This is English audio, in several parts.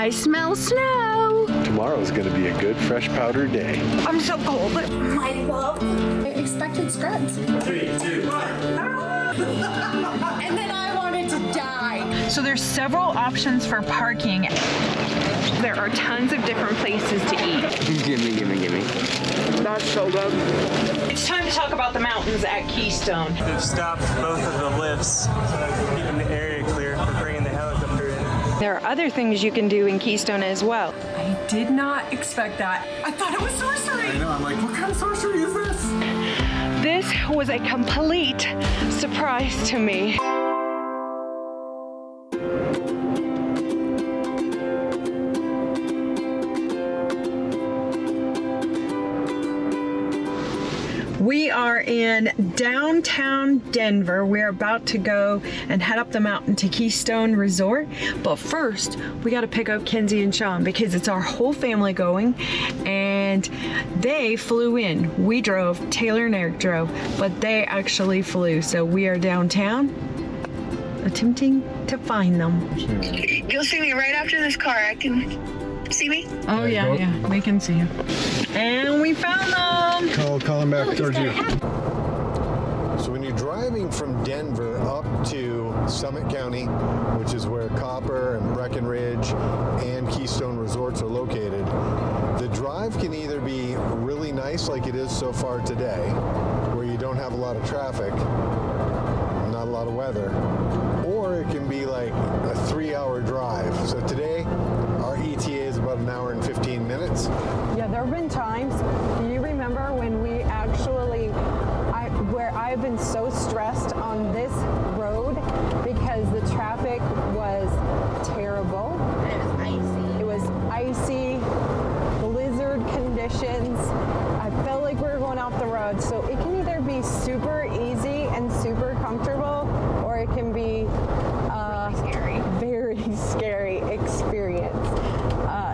I smell snow. Tomorrow's gonna be a good fresh powder day. I'm so cold. My love. I expected scrubs. 3, 2, 1. And then I wanted to die. So there's several options for parking. There are tons of different places to eat. Gimme. That's so good. It's time to talk about the mountains at Keystone. They've stopped both of the lifts, keeping the area clear for bringing the helicopter in. There are other things you can do in Keystone as well. I did not expect that. I thought it was sorcery. I know, I'm like, what kind of sorcery is this? This was a complete surprise to me. We are in downtown Denver. We're about to go and head up the mountain to Keystone Resort. But first, we got to pick up Kenzie and Sean because it's our whole family going and they flew in. We drove, Taylor and Eric drove, but they actually flew. So we are downtown attempting to find them. You'll see me right after this car. I can see me. Oh yeah, we can see you. And we found them. Call him back towards you. So when you're driving from Denver up to Summit County, which is where Copper and Breckenridge and Keystone Resorts are located, the drive can either be really nice like it is so far today, where you don't have a lot of traffic, not a lot of weather, or it can be like a 3-hour drive. So today, our ETA is about an hour and 15 minutes. Yeah, there have been times, do you remember when we actually, where I've been so stressed on this road because the traffic was terrible. It was icy, blizzard conditions. I felt like we were going off the road. So it can either be super easy and super comfortable, or it can be very scary experience,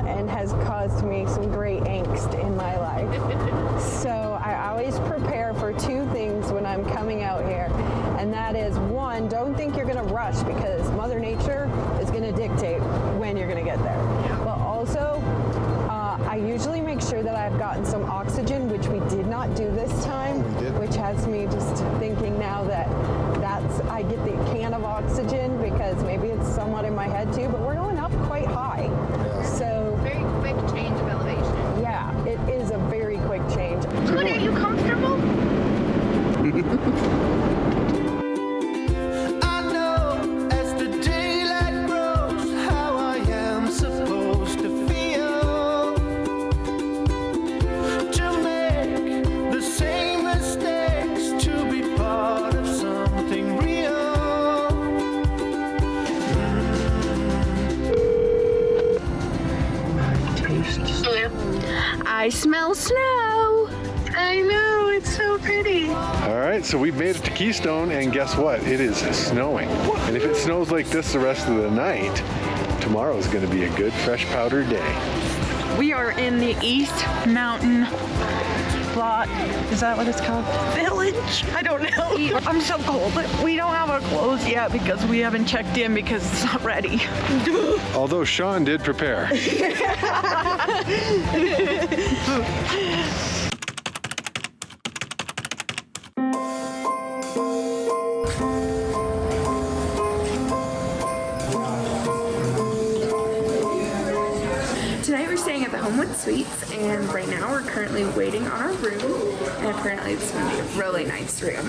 and has caused me some great angst in my life. So I always prepare for 2 things when I'm coming out here, and that is, 1, don't think you're going to rush because Mother Nature is going to dictate when you're going to get there. But also, I usually make sure that I've gotten some oxygen, which we did not do this time, which has me just thinking now that I get the can of oxygen because maybe it's somewhat in my head too, but we're going up quite high. So Very quick change of elevation. yeah, it is a very quick change. Good, are you comfortable? I know as the daylight grows how I am supposed to feel, to make the same mistakes, to be part of something real. I smell snow. I know, it's so pretty. All right, so we've made it to Keystone, and guess what? It is snowing. And if it snows like this the rest of the night, tomorrow's going to be a good fresh powder day. We are in the East Mountain Lot. Is that what it's called? Village? I don't know. I'm so cold. We don't have our clothes yet because we haven't checked in because it's not ready. Although Sean did prepare. Tonight we're staying at the Homewood Suites, and right now we're currently waiting on our room, and apparently it's going to be a really nice room.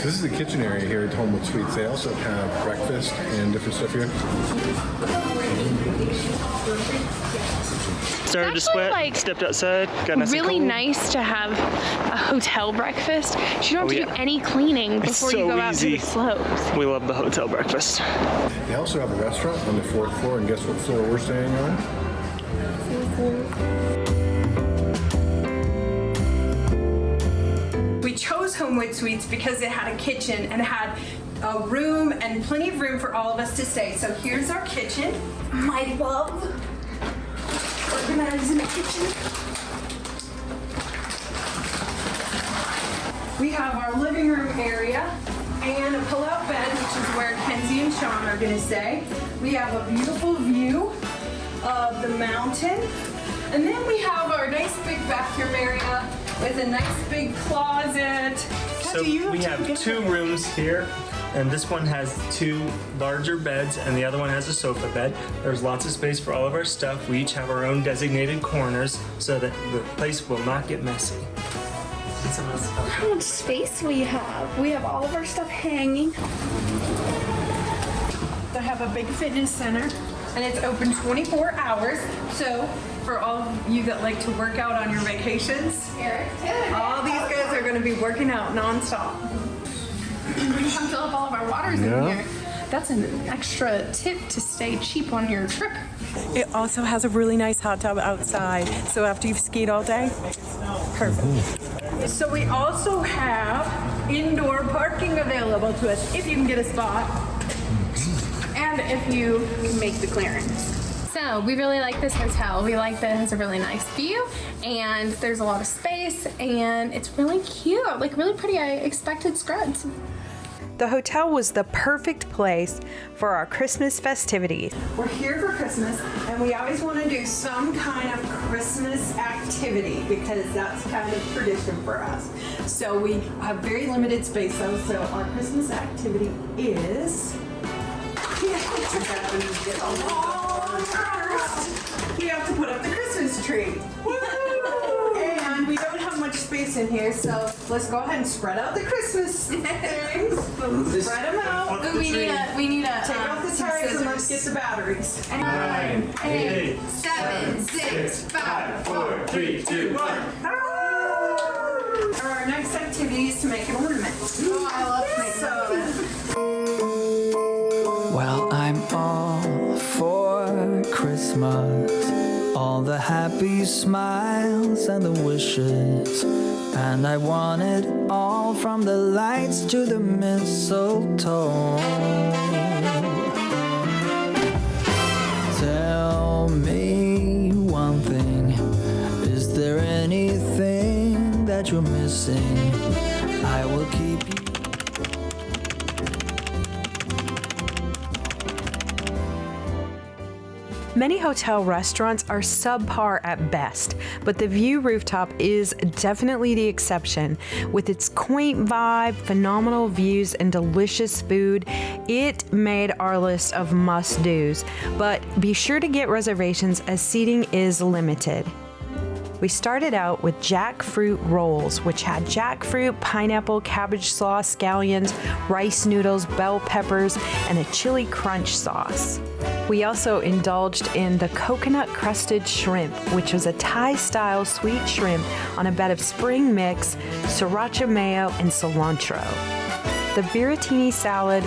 This is the kitchen area here at Homewood Suites. They also have breakfast and different stuff here. Started to sweat, like, stepped outside, got nice Really and cold. nice to have a hotel breakfast. You don't have to do any cleaning before you go out to the slopes. We love the hotel breakfast. They also have a restaurant on the 4th floor, and guess what floor we're staying on? We chose Homewood Suites because it had a kitchen and it had a room and plenty of room for all of us to stay. So here's our kitchen. My love. Organized in the kitchen. We have our living room area and a pull-out bed, which is where Kenzie and Sean are gonna say. We have a beautiful view of the mountain. And then we have our nice big bathroom area with a nice big closet. So we have 2 rooms here, and this one has 2 larger beds and the other one has a sofa bed. There's lots of space for all of our stuff. We each have our own designated corners so that the place will not get messy. How much space we have. We have all of our stuff hanging. They have a big fitness center and it's open 24 hours. So for all of you that like to work out on your vacations, all these guys are going to be working out nonstop. Come fill up all of our waters in here. That's an extra tip to stay cheap on your trip. It also has a really nice hot tub outside. So after you've skied all day, perfect. So we also have indoor parking available to us if you can get a spot and if you can make the clearance. So we really like this hotel. We like that it has a really nice view and there's a lot of space and it's really cute, like really pretty. I expected scrubs. The hotel was the perfect place for our Christmas festivities. We're here for Christmas and we always want to do some kind of Christmas activity because that's kind of tradition for us. So we have very limited space though, so our Christmas activity is we have to put up the Christmas tree. And we don't have much space in here, so let's go ahead and spread out the Christmas things. Spread them out. We need a Take off the tires and let's get the batteries. 9, 8, 7, 6, 5, 4, 3, 2, 1. Our next activity is to make an ornament. Oh, I love to make Well, I'm all for Christmas, all the happy smiles and the wishes, and I want it all from the lights to the mistletoe. Tell me one thing, is there anything that you're missing? I will keep you. Many hotel restaurants are subpar at best, but the View Rooftop is definitely the exception. With its quaint vibe, phenomenal views, and delicious food, it made our list of must-dos. But be sure to get reservations as seating is limited. We started out with jackfruit rolls, which had jackfruit, pineapple, cabbage sauce, scallions, rice noodles, bell peppers, and a chili crunch sauce. We also indulged in the coconut crusted shrimp, which was a Thai-style sweet shrimp on a bed of spring mix, sriracha mayo, and cilantro. The Buratini salad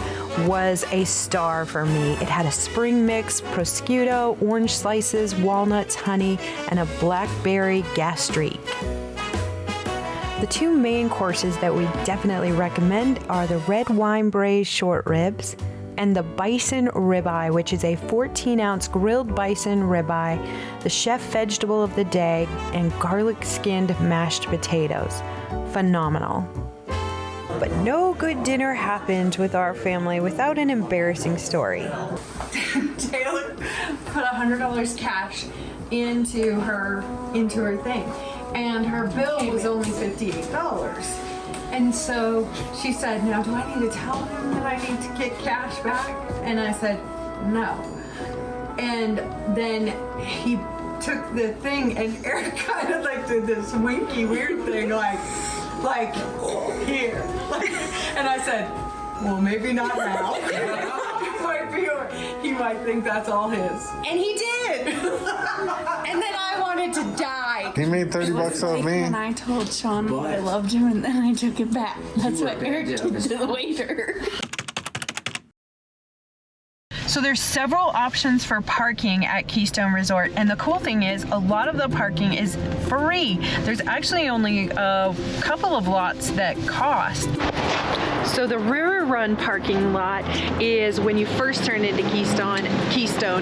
was a star for me. It had a spring mix, prosciutto, orange slices, walnuts, honey, and a blackberry gastrique. The 2 main courses that we definitely recommend are the red wine braised short ribs and the bison ribeye, which is a 14-ounce grilled bison ribeye, the chef vegetable of the day, and garlic-skinned mashed potatoes. Phenomenal. But no good dinner happened with our family without an embarrassing story. Taylor put $100 cash into her thing, and her bill was only $58. And so she said, now do I need to tell him that I need to get cash back? And I said, no. And then he took the thing and Eric kind of like did this winky weird thing like here. And I said, well, maybe not now. He might think that's all his. And he did. And then I wanted to die. He made $30 off me. And I told Sean I loved him and then I took it back. That's what Eric did to the waiter. So there's several options for parking at Keystone Resort, and the cool thing is a lot of the parking is free. There's actually only a couple of lots that cost. So the River Run parking lot is when you first turn into Keystone,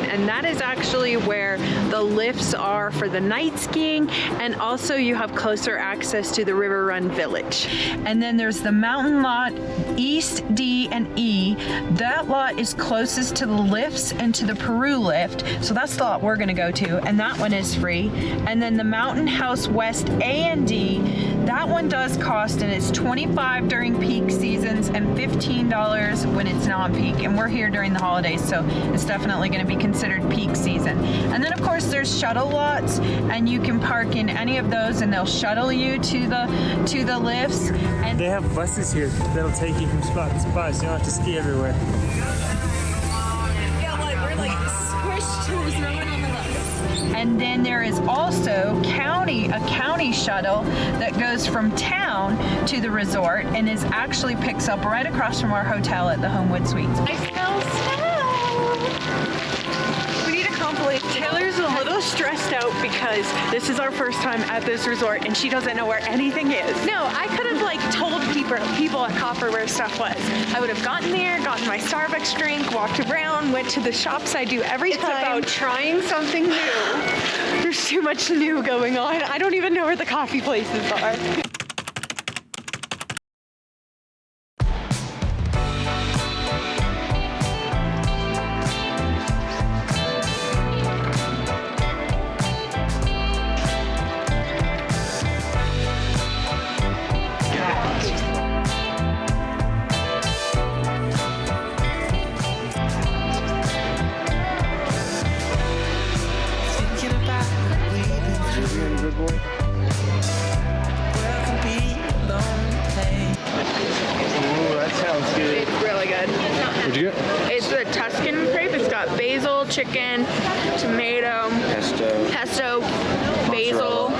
and that is actually where the lifts are for the night skiing, and also you have closer access to the River Run Village. And then there's the mountain lot East, D, and E. That lot is closest to the lifts and to the Peru lift. So that's the lot we're gonna go to, and that one is free. And then the Mountain House West A and D, that one does cost, and it's $25 during peak seasons and $15 when it's non-peak. And we're here during the holidays, so it's definitely gonna be considered peak season. And then of course there's shuttle lots, and you can park in any of those and they'll shuttle you to the lifts. And They have buses here that'll take you from spot to spot, so you don't have to ski everywhere. Yeah, like we're like squished to this moment on the left. And then there is also a county shuttle that goes from town to the resort and actually picks up right across from our hotel at the Homewood Suites. I smell snow. We need a compilation. Taylor's a little stressed out because this is our first time at this resort and she doesn't know where anything is. No, I could have like told people at Copper where stuff was. I would have gotten there, gotten my Starbucks drink, walked around, went to the shops I do every time. It's about trying something new. There's too much new going on. I don't even know where the coffee places are. What'd you get? It's the Tuscan crepe. It's got basil, chicken, tomato, pesto, basil.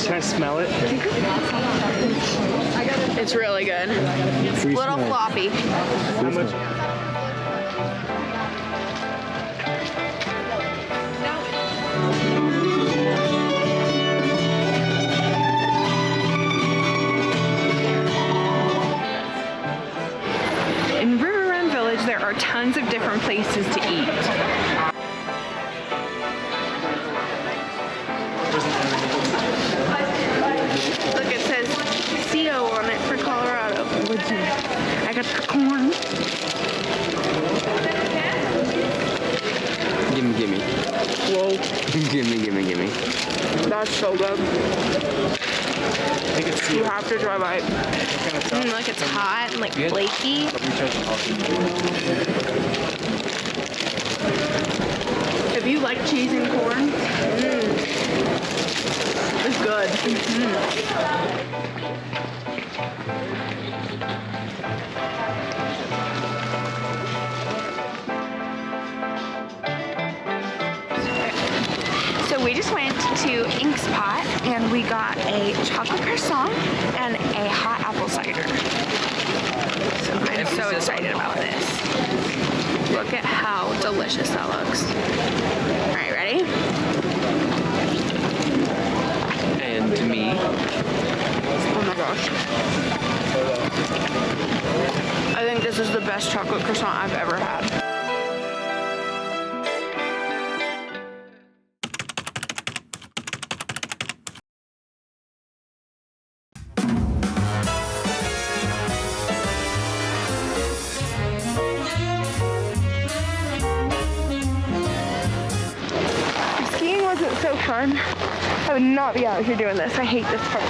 Can I smell it? It's really good. Little floppy. How much? There are tons of different places to eat. Look, it says CO on it for Colorado. I got the corn. Gimme. Whoa. Gimme. That's so good. You have to try bite. Look, it's hot and like flaky. If you like cheese and corn, it's good. So we just went to Ink's Pot and we got a chocolate croissant and a hot apple cider. So I'm so excited about this. Look at how delicious that looks. All right, ready? And me. Oh my gosh. I think this is the best chocolate croissant I've ever had. So fun. I would not be out here doing this. I hate this part.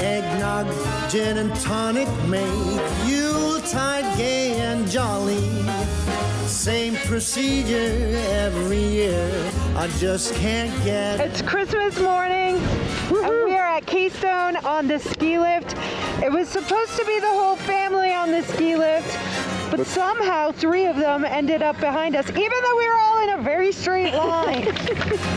Eggnog, gin and tonic make Yuletide gay and jolly. Same procedure every year. I just can't get. It's Christmas morning. And we are at Keystone on the ski lift. It was supposed to be the whole family on the ski lift, but somehow 3 of them ended up behind us, even though we were all in a very straight line.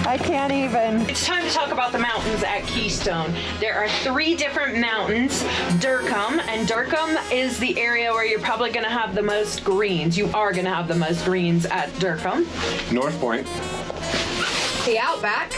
I can't even. It's time to talk about the mountains at Keystone. There are 3 different mountains. Durkham, and Durkham is the area where you're probably gonna have the most greens. You are gonna have the most greens at Durkham. North Point. The Outback.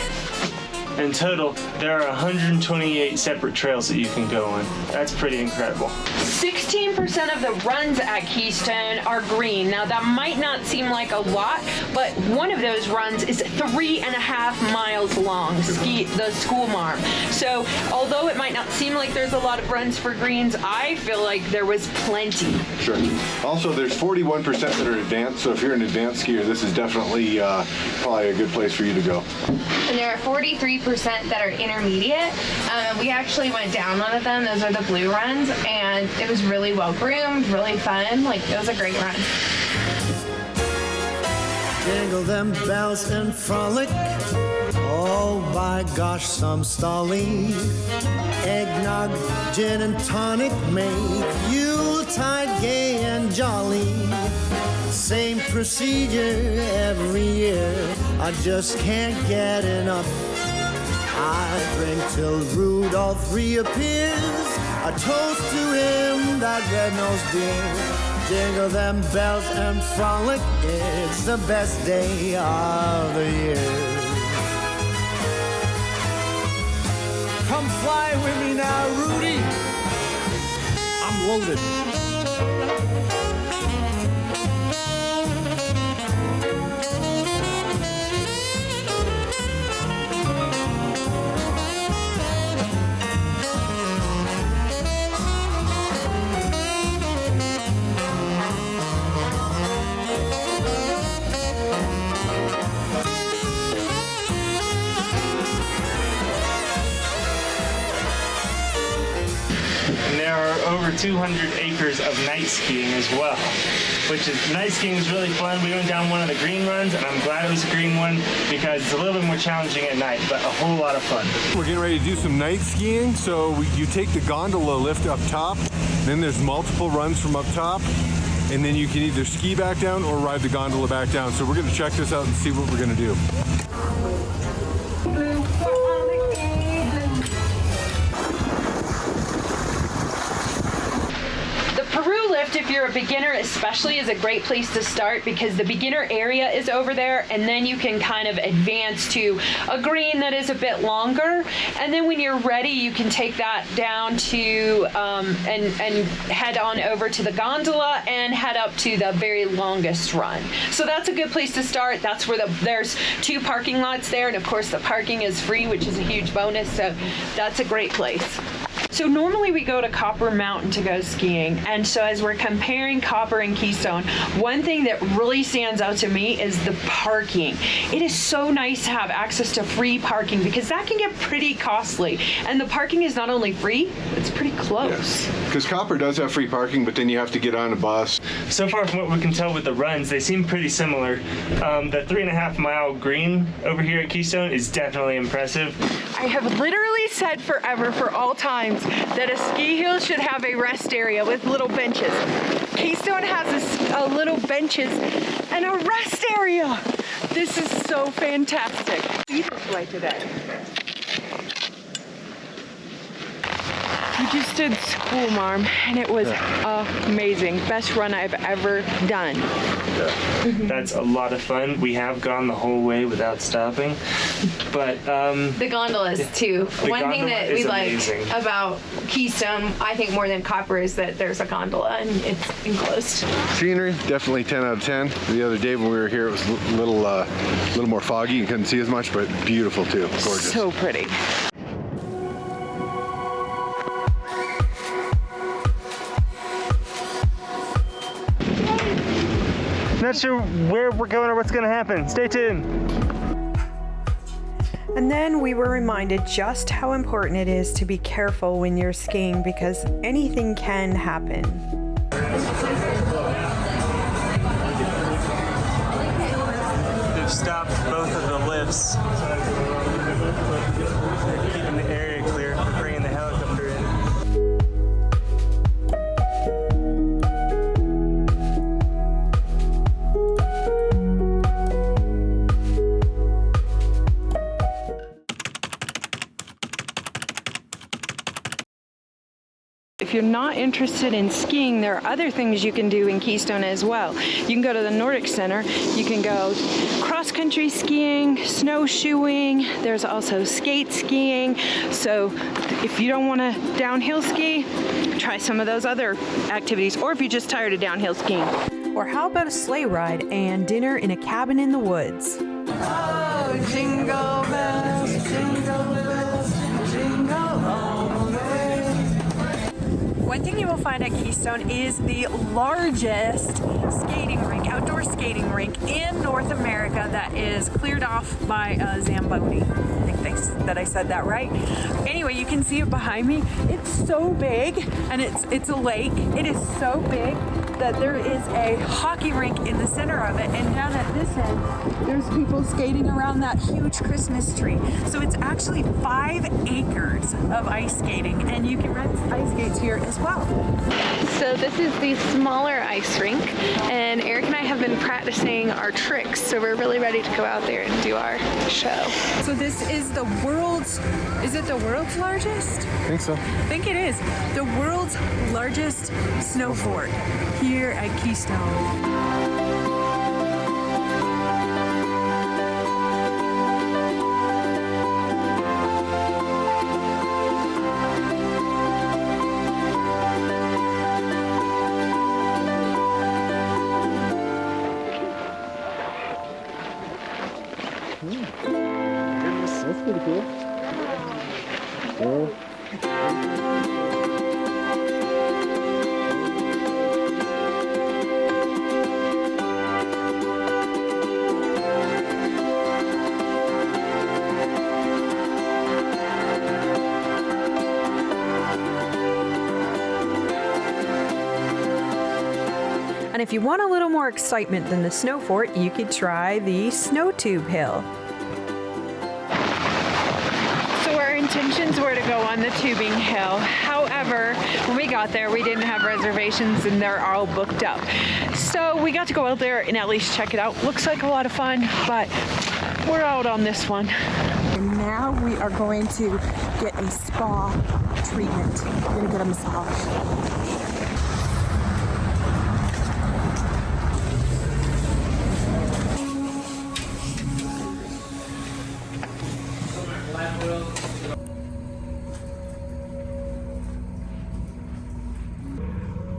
In total, there are 128 separate trails that you can go on. That's pretty incredible. 16% of the runs at Keystone are green. Now that might not seem like a lot, but one of those runs is 3.5 miles long, the school marm. So although it might not seem like there's a lot of runs for greens, I feel like there was plenty. Sure. Also, there's 41% that are advanced, so if you're an advanced skier, this is definitely probably a good place for you to go. And there are 43% that are intermediate. We actually went down one of them. Those are the blue runs, and it was really well groomed, really fun. Like, it was a great run. Jingle them bells and frolic. Oh, by gosh, some stolly. Eggnog, gin and tonic make Yuletide gay and jolly. Same procedure every year. I just can't get enough. I drink till Rudolph reappears. A toast to him, that red-nosed dear. Jingle them bells and frolic. It's the best day of the year. Come fly with me now, Rudy. I'm loaded. There are over 200 acres of night skiing as well, which is, night skiing is really fun. We went down one of the green runs, and I'm glad it was a green one because it's a little bit more challenging at night, but a whole lot of fun. We're getting ready to do some night skiing, so you take the gondola lift up top, then there's multiple runs from up top, and then you can either ski back down or ride the gondola back down. So we're gonna check this out and see what we're gonna do. If you're a beginner especially, is a great place to start because the beginner area is over there, and then you can kind of advance to a green that is a bit longer, and then when you're ready you can take that down to and head on over to the gondola and head up to the very longest run. So that's a good place to start. That's where there's 2 parking lots there, and of course the parking is free, which is a huge bonus, so that's a great place. So normally we go to Copper Mountain to go skiing, and so as we're comparing Copper and Keystone, one thing that really stands out to me is the parking. It is so nice to have access to free parking because that can get pretty costly, and the parking is not only free, it's pretty close. Because Copper does have free parking, but then you have to get on a bus. So far from what we can tell with the runs, they seem pretty similar. The 3.5 mile green over here at Keystone is definitely impressive. I have literally said forever, for all times, that a ski hill should have a rest area with little benches. Keystone has a little benches and a rest area. This is so fantastic. We display today. We just did School Marm, and it was amazing. Best run I've ever done. That's a lot of fun. We have gone the whole way without stopping, but the gondolas too. One thing that we liked amazing about Keystone, I think more than Copper, is that there's a gondola and it's enclosed. Scenery, definitely 10 out of 10. The other day when we were here, it was a little more foggy. You couldn't see as much, but beautiful too. Gorgeous. So pretty. not sure where we're going or what's going to happen. Stay tuned. And then we were reminded just how important it is to be careful when you're skiing because anything can happen. They've stopped both of the lifts. They're keeping the area clear. They're bringing the helicopter in. if you're not interested in skiing, there are other things you can do in Keystone as well. You can go to the Nordic Center, you can go cross-country skiing, snowshoeing, there's also skate skiing. So if you don't want to downhill ski, try some of those other activities, or if you're just tired of downhill skiing. Or how about a sleigh ride and dinner in a cabin in the woods? Oh, jingle bells, jingle all the way. One thing you will find at Keystone is the largest skating rink, outdoor skating rink in North America that is cleared off by a Zamboni. I think that I said that right. Anyway, you can see it behind me. It's so big, and it's a lake. It is so big that there is a hockey rink in the center of it, and down at this end, there's people skating around that huge Christmas tree. So it's actually 5 acres of ice skating, and you can rent ice skates here as well. So this is the smaller ice rink, and Eric and I have been practicing our tricks, so we're really ready to go out there and do our show. So this is the world's, is it the world's largest? I think so. I think it is. The world's largest snow fort here at Keystone. That's pretty cool. Cool. And if you want a little more excitement than the snow fort, you could try the snow tube hill. So our intentions were to go on the tubing hill. However, when we got there, we didn't have reservations and they're all booked up. So we got to go out there and at least check it out. Looks like a lot of fun, but we're out on this one. And now we are going to get a spa treatment. We're going to get a massage.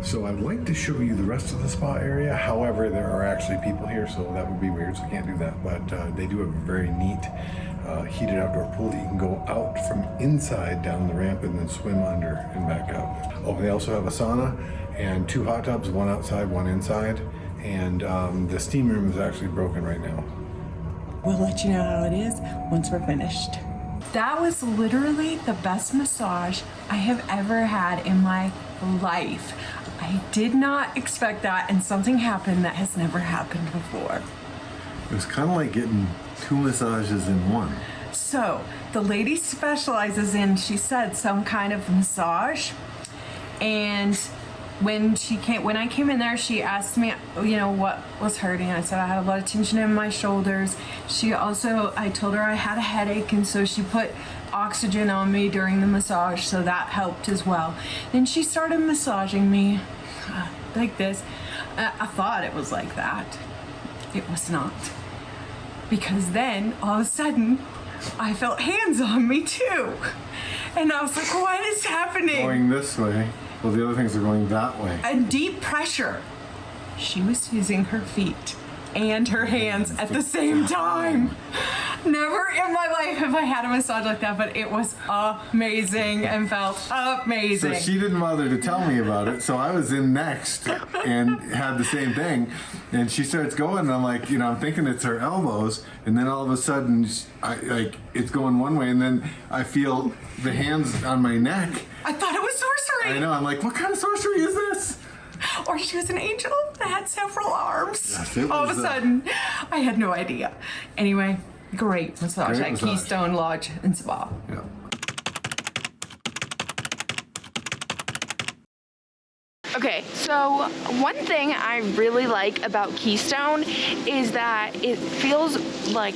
So I'd like to show you the rest of the spa area. However, there are actually people here, so that would be weird, so I can't do that. But they do have a very neat heated outdoor pool that you can go out from inside down the ramp and then swim under and back out. Oh, they also have a sauna and 2 hot tubs, one outside, one inside. And the steam room is actually broken right now. We'll let you know how it is once we're finished. That was literally the best massage I have ever had in my life. I did not expect that, and something happened that has never happened before. It was kind of like getting 2 massages in one. So the lady specializes in, she said, some kind of massage. And when I came in there, she asked me, you know, what was hurting. I said I had a lot of tension in my shoulders. I told her I had a headache, and so she put oxygen on me during the massage, so that helped as well. Then she started massaging me like this. I thought it was like that. It was not. Because then, all of a sudden, I felt hands on me too. And I was like, what is happening? Going this way. Well, the other things are going that way. And deep pressure. She was using her feet and her hands at the same time. Never in my life have I had a massage like that, but it was amazing and felt amazing. So she didn't bother to tell me about it, so I was in next and had the same thing. And she starts going, and I'm like, you know, I'm thinking it's her elbows, and then all of a sudden, it's going one way, and then I feel the hands on my neck. I thought it was sorcery. I know, I'm like, what kind of sorcery is this? Or she was an angel that had several arms. Yes, all of a sudden, I had no idea. Anyway, great massage at Keystone Lodge and Spa. Yeah. Okay, so one thing I really like about Keystone is that it feels like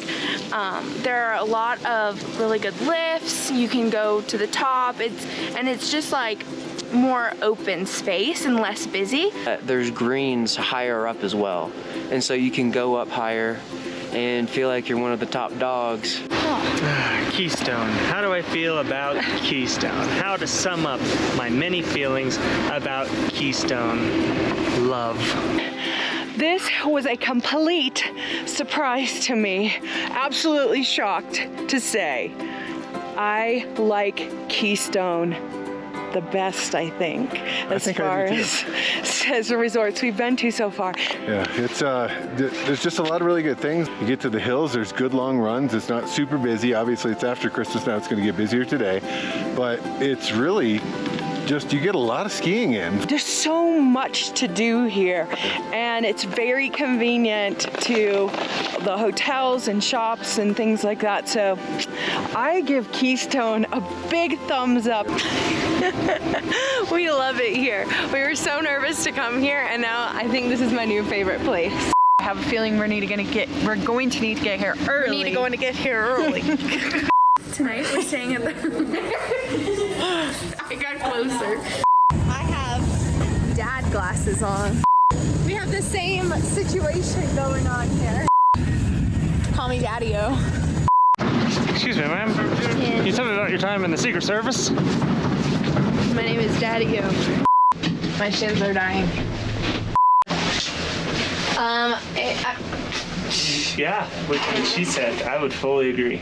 there are a lot of really good lifts. You can go to the top. It's just like more open space and less busy. There's greens higher up as well. And so you can go up higher and feel like you're one of the top dogs. Keystone. How do I feel about Keystone? How to sum up my many feelings about Keystone. Love. This was a complete surprise to me. Absolutely shocked to say. I like Keystone the best, I think as far as the resorts we've been to so far. Yeah, it's there's just a lot of really good things. You get to the hills, there's good long runs. It's not super busy. Obviously, it's after Christmas now. It's going to get busier today, but it's really just, you get a lot of skiing in. There's so much to do here, and it's very convenient to the hotels and shops and things like that. So I give Keystone a big thumbs up. We love it here. We were so nervous to come here, and now I think this is my new favorite place. I have a feeling we're going to need to get here early. We need to go and get here early. Tonight we're staying at the... I got closer. I have dad glasses on. We have the same situation going on here. Call me Daddy-O. Excuse me, ma'am. Can you tell me about your time in the Secret Service? My name is Daddy-O. My shins are dying. Yeah, what she said, I would fully agree.